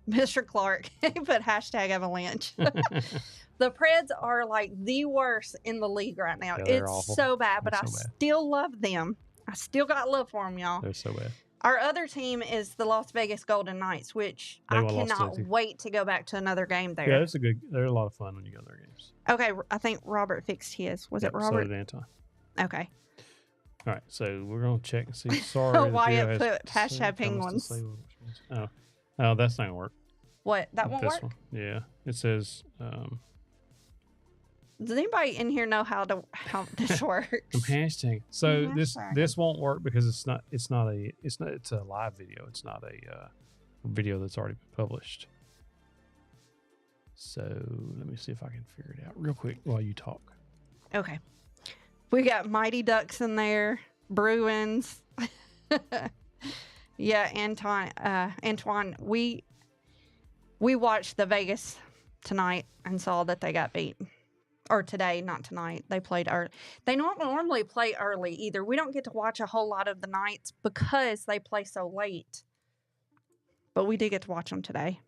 Mr. Clark, he put hashtag avalanche. The Preds are like the worst in the league right now. Yeah, it's awful. so bad, but I still love them. I still got love for them, y'all. They're so bad. Our other team is the Las Vegas Golden Knights, which I cannot wait to go back to another game there. Yeah, they're a lot of fun when you go to their games. Okay, I think Robert fixed his. Was it Robert? So did Anton. Okay. All right, so we're going to check and see. Sorry. Wyatt put hashtag penguins. Oh, that's not going to work. What? That won't work? One. Yeah. It says... Does anybody in here know how this works? I'm hashtagging. So this won't work because it's a live video. It's not a video that's already been published. So let me see if I can figure it out real quick while you talk. Okay. We got Mighty Ducks in there, Bruins. Yeah, Antoine, we watched the Vegas tonight and saw that they got beat. Or today, not tonight. They played early. They don't normally play early either. We don't get to watch a whole lot of the nights because they play so late. But we did get to watch them today.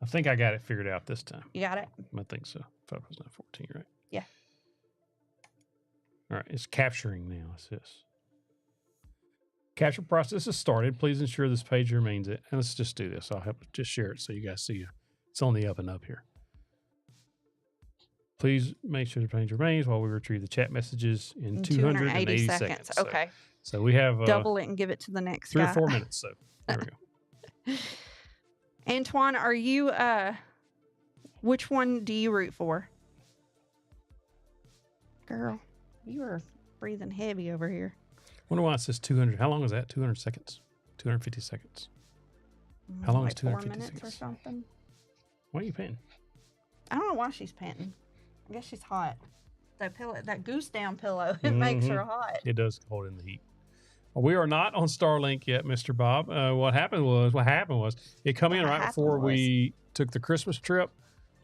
I think I got it figured out this time. You got it? I think so. Focus was not 14, right? Yeah. All right, it's capturing now. It says. Capture process is started. Please ensure this page remains it. And let's just do this. I'll help just share it so you guys see it's on the up and up here. Please make sure the page remains while we retrieve the chat messages in 280 seconds. Okay. So we have double it and give it to the next 3 guy. or 4 minutes. So there we go. Antoine, are you which one do you root for? Girl, you are breathing heavy over here. Wonder why it says 200. How long is that? 200 seconds. 250 seconds. How long is 250 4 minutes seconds? or something? Why are you panting? I don't know why she's panting. I guess she's hot. That pillow, that goose down pillow, it makes her hot. It does hold in the heat. Well, we are not on Starlink yet, Mr. Bob. What happened was it come in right before we took the Christmas trip,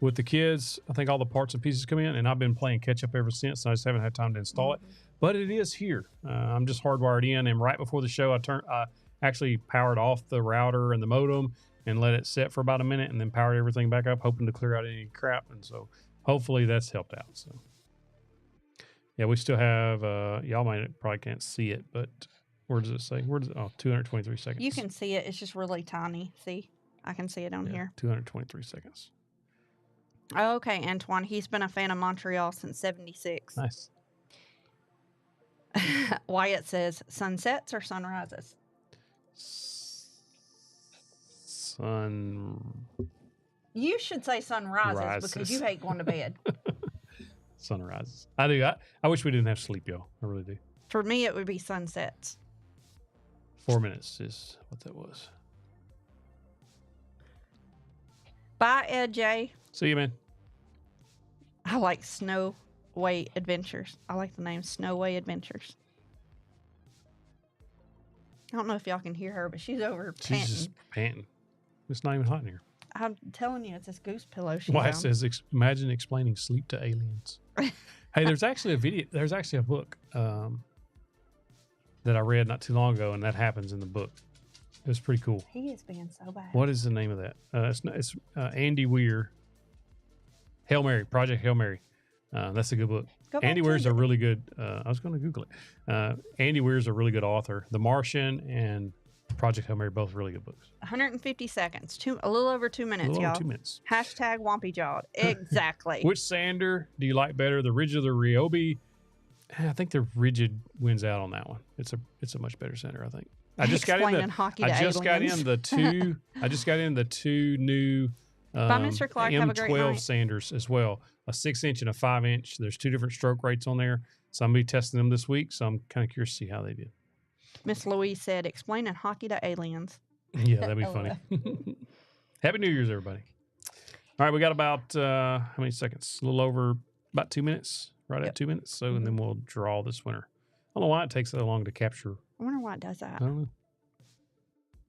with the kids. I think all the parts and pieces come in, and I've been playing catch up ever since. So I just haven't had time to install it, but it is here. I'm just hardwired in, and right before the show, I actually powered off the router and the modem and let it set for about a minute, and then powered everything back up, hoping to clear out any crap. And so hopefully that's helped out. So yeah, we still have. Y'all probably can't see it, but where does it say? 223 seconds. You can see it. It's just really tiny. See, I can see it on here. 223 seconds. Okay, Antoine. He's been a fan of Montreal since '76. Nice. Wyatt says sunsets or sunrises. You should say sunrises because you hate going to bed. Sunrises. I do. I wish we didn't have sleep, y'all. I really do. For me, it would be sunsets. 4 minutes is what that was. Bye, Ed J. See you, man. I like Snowway Adventures. I like the name Snowway Adventures. I don't know if y'all can hear her, but she's over panting. She's just panting. It's not even hot in here. I'm telling you, it's this goose pillow she's Why on. it says, imagine explaining sleep to aliens. Hey, there's actually a book that I read not too long ago, and that happens in the book. It was pretty cool. He is being so bad. What is the name of that? It's Andy Weir. Hail Mary, Project Hail Mary. That's a good book. Andy Weir's a really good, I was going to Google it. Andy Weir's a really good author. The Martian and Project Hail Mary, both really good books. 150 seconds. A little over 2 minutes, y'all. 2 minutes. Hashtag Wompy Jawed. Exactly. Which sander do you like better, the Ridge or the Ryobi? I think the Rigid wins out on that one. It's a much better sander, I think. I just got in the two new Bye, Mr. Clark. Have a great M12 night. sanders as well. A 6-inch and a 5-inch. There's 2 different stroke rates on there. So I'm going to be testing them this week. So I'm kind of curious to see how they did. Miss Louise said, explaining hockey to aliens. Yeah, that'd be funny. Happy New Year's, everybody. All right, we got about, how many seconds? A little over about 2 minutes, right at 2 minutes. So, and then we'll draw this winner. I don't know why it takes that long to capture. I wonder why it does that. I don't know.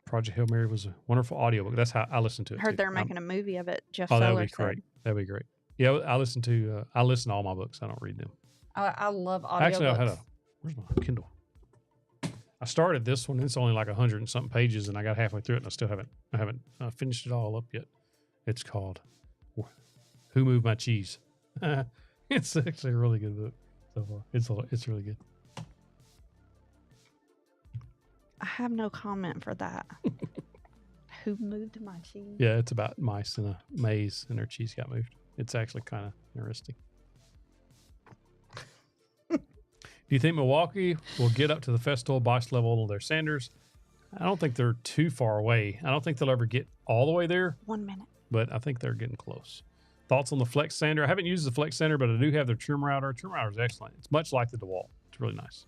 Project Hail Mary was a wonderful audiobook. That's how I listened to it. I heard they're making a movie of it. Jeff that Soler would be great. That'd be great. Yeah, I listen to all my books. I don't read them. I love audiobooks. Actually, where's my Kindle? I started this one. It's only like 100 and something pages, and I got halfway through it, and I haven't finished it all up yet. It's called "Who Moved My Cheese." It's actually a really good book so far. It's really good. I have no comment for that. Who moved my cheese? Yeah, it's about mice in a maze, and their cheese got moved. It's actually kind of interesting. Do you think Milwaukee will get up to the Festool box level of their sanders? I don't think they're too far away. I don't think they'll ever get all the way there. 1 minute. But I think they're getting close. Thoughts on the Flex sander? I haven't used the Flex sander, but I do have their trim router. Trim router is excellent. It's much like the DeWalt. It's really nice.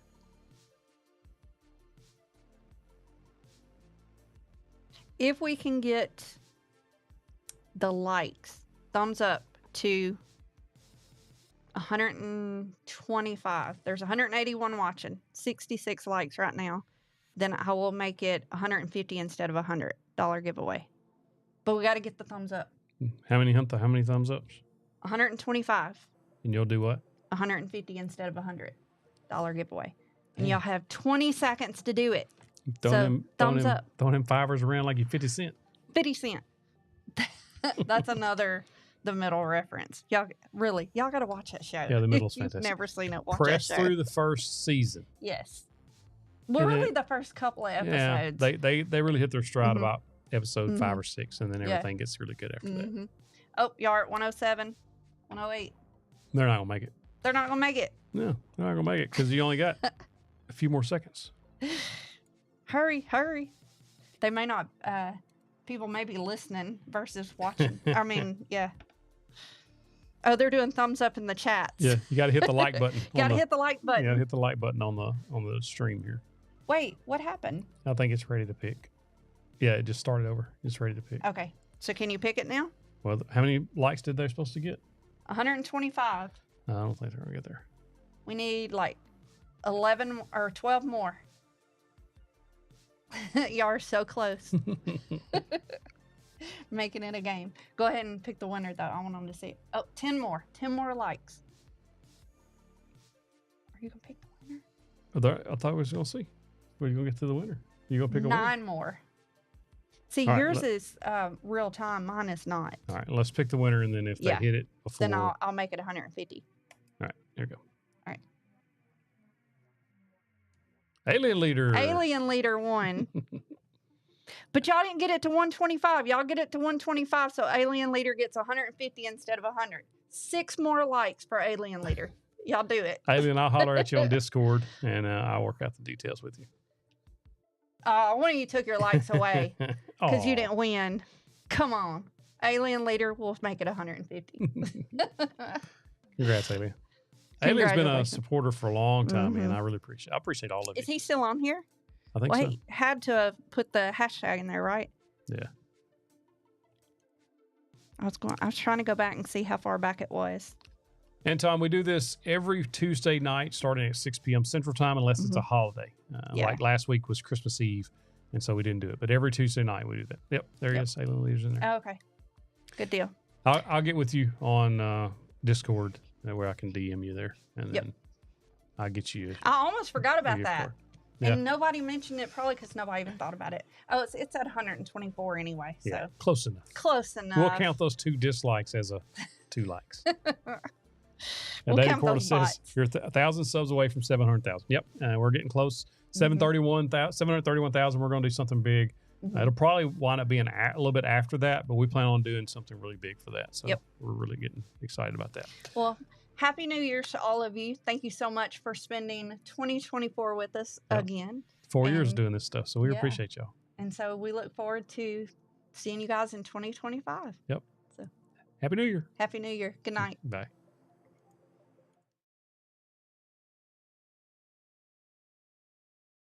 If we can get the likes, thumbs up to 125. There's 181 watching, 66 likes right now. Then I will make it 150 instead of $100 giveaway. But we got to get the thumbs up. How many thumbs ups? 125. And you'll do what? 150 instead of $100 giveaway. And y'all have 20 seconds to do it. Thumbs up. Throwing them fivers around like you 50 cent. 50 cent. That's another The Middle reference. Y'all got to watch that show. Yeah, The Middle's If you've fantastic. never seen it, watch Press that show. through the first season. Yes. Well, really the first couple of episodes. Yeah, they really hit their stride about episode 5 or 6, and then everything gets really good after that. Oh, y'all are at 107, 108. They're not going to make it. They're not going to make it. No, they're not going to make it because you only got a few more seconds. Hurry. They may not, people may be listening versus watching. I mean, yeah. Oh, they're doing thumbs up in the chat. Yeah, you got to hit the like button. Got to hit the like button. You got to hit the like button on the stream here. Wait, what happened? I think it's ready to pick. Yeah, it just started over. It's ready to pick. Okay, so can you pick it now? Well, how many likes did they supposed to get? 125. I don't think they're going to get there. We need like 11 or 12 more. Y'all are so close. Making it a game. Go ahead and pick the winner, though. I want them to see it. Oh, 10 more. 10 more likes. Are you going to pick the winner? I thought we was going to see. Were you going to get to the winner? You going to pick a winner? 9 more. See, All right, yours is real time. Mine is not. All right, let's pick the winner, and then if they hit it before... Then I'll make it 150. All right, here we go. All right. Alien Leader. Alien Leader won. But y'all didn't get it to 125. Y'all get it to 125, so Alien Leader gets 150 instead of 100. 6 more likes for Alien Leader. Y'all do it. Alien, I'll holler at you on Discord, and I'll work out the details with you. One of you took your likes away because you didn't win. Come on. Alien Leader will make it 150. Congrats, Alien. Alien's been a supporter for a long time, man. I really appreciate all of you. Is he still on here? I think so. He had to have put the hashtag in there, right? Yeah. I was trying to go back and see how far back it was. And Tom, we do this every Tuesday night starting at 6 p.m. Central Time unless it's a holiday. Like last week was Christmas Eve, and so we didn't do it. But every Tuesday night we do that. Yep, there he is. Alien Leader's in there. Oh, okay. Good deal. I'll get with you on Discord where I can DM you there, and then I'll get you. I almost forgot about that. Yeah. And nobody mentioned it probably because nobody even thought about it. Oh, it's at 124 anyway. So yeah, close enough. Close enough. We'll count those 2 dislikes as 2 likes. We'll David count Porter those says bots. you're 1,000 subs away from 700,000. Yep, we're getting close. 731,000. We're going to do something big. It'll probably wind up being a little bit after that, but we plan on doing something really big for that. So we're really getting excited about that. Well, Happy New Year's to all of you. Thank you so much for spending 2024 with us again. 4 years doing this stuff, so we appreciate y'all. And so we look forward to seeing you guys in 2025. Yep. So Happy New Year. Happy New Year. Good night. Bye.